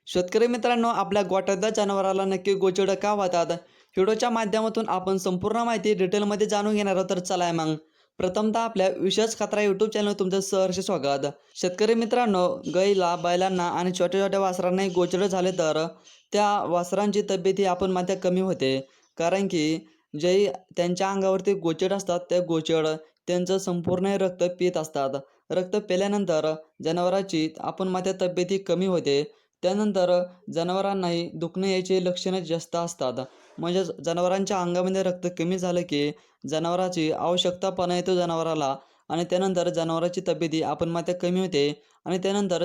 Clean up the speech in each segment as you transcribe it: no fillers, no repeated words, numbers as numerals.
शेतकरी मित्रांनो, आपल्या गोठ्यातल्या जनावराला नक्की गोचिडं का होतात? व्हिडिओच्या माध्यमातून आपण संपूर्ण माहिती डिटेलमध्ये जाणून घेणार आहोत. तर चला मग प्रथमतः आपल्या विशेष खतरा यूट्यूब चॅनल तुमचं सहर्ष स्वागत. शेतकरी मित्रांनो, गाईला, बैलांना आणि छोट्या छोट्या वासरांनाही गोचिडं झाले तर त्या वासरांची तब्येत ही आपण मात्र कमी होते. कारण की जे त्यांच्या अंगावरती गोचिड असतात, त्या गोचिड त्यांचं संपूर्ण रक्त पीत असतात. रक्त पिल्यानंतर जनावराची आपण मात्र तब्येत ही कमी होते. त्यानंतर जनावरांनाही दुखणे याची लक्षणे जास्त असतात. म्हणजेच जनावरांच्या अंगामध्ये रक्त कमी झालं की जनावराची आवश्यकतापणा येतो जनावराला आणि त्यानंतर जनावराची तब्येती आपण मात्र कमी होते आणि त्यानंतर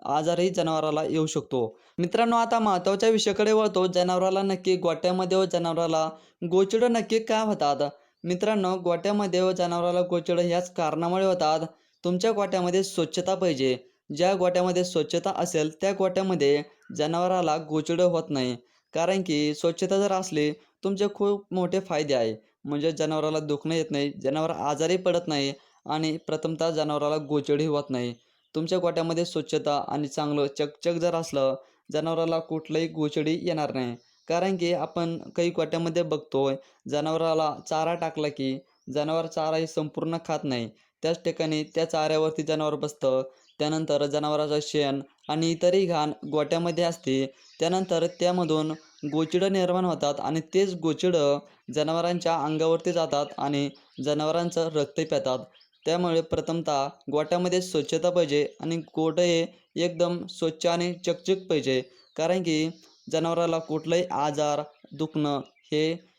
आजारही जनावराला येऊ शकतो. मित्रांनो, आता महत्त्वाच्या विषयाकडे वळतो. जनावराला नक्की गोठ्यामध्ये व जनावराला गोचिडं नक्की का होतात? मित्रांनो, गोठ्यामध्ये व जनावराला गोचिडं ह्याच कारणामुळे होतात. तुमच्या गोठ्यामध्ये स्वच्छता पाहिजे. ज्या गोठ्यामध्ये स्वच्छता असेल त्या गोठ्यामध्ये जनावराला गोचिडं होत नाही. कारण की स्वच्छता जर असली तुमचे खूप मोठे फायदे आहे. म्हणजे जनावराला दुखणं येत नाही, जनावर आजारी पडत नाही आणि प्रथमतः जनावराला गोचिडही होत नाही. तुमच्या गोठ्यामध्ये स्वच्छता आणि चांगलं चकचक जर असलं, जनावराला कुठलंही गोचिडी येणार नाही. कारण की आपण काही गोठ्यामध्ये बघतोय, जनावराला चारा टाकला की जनावर चारा ही संपूर्ण खात नाही. त्याच ठिकाणी त्या चाऱ्यावरती जनावर बसतं. त्यानंतर जनावराचं शेण आणि इतरही घाण गोठ्यामध्ये असते. त्यानंतर त्यामधून गोचिडं निर्माण होतात आणि तेच गोचिडं जनावरांच्या अंगावरती जातात आणि जनावरांचं रक्त पितात. त्यामुळे प्रथमतः गोठ्यामध्ये स्वच्छता पाहिजे आणि गोठं हे एकदम स्वच्छ आणि चकचक पाहिजे. कारण की जनावराला कुठलाही आजार, दुखणं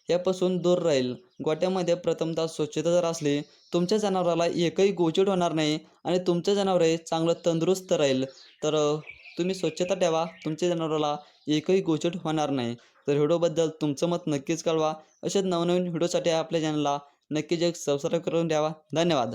यापासून दूर राहील. गोठ्यामध्ये प्रथमतः स्वच्छता जर असली, तुमच्या जनावराला एकही गोचिड होणार नाही आणि तुमचं जनावर हे चांगलं तंदुरुस्त राहील. तर तुम्ही स्वच्छता ठेवा, तुमच्या जनावराला एकही गोचिड होणार नाही. तर व्हिडिओबद्दल तुमचं मत नक्कीच कळवा. असेच नवनवीन व्हिडिओसाठी आपल्या चॅनलला नक्कीच एक सबस्क्राईब करून ठेवा. धन्यवाद.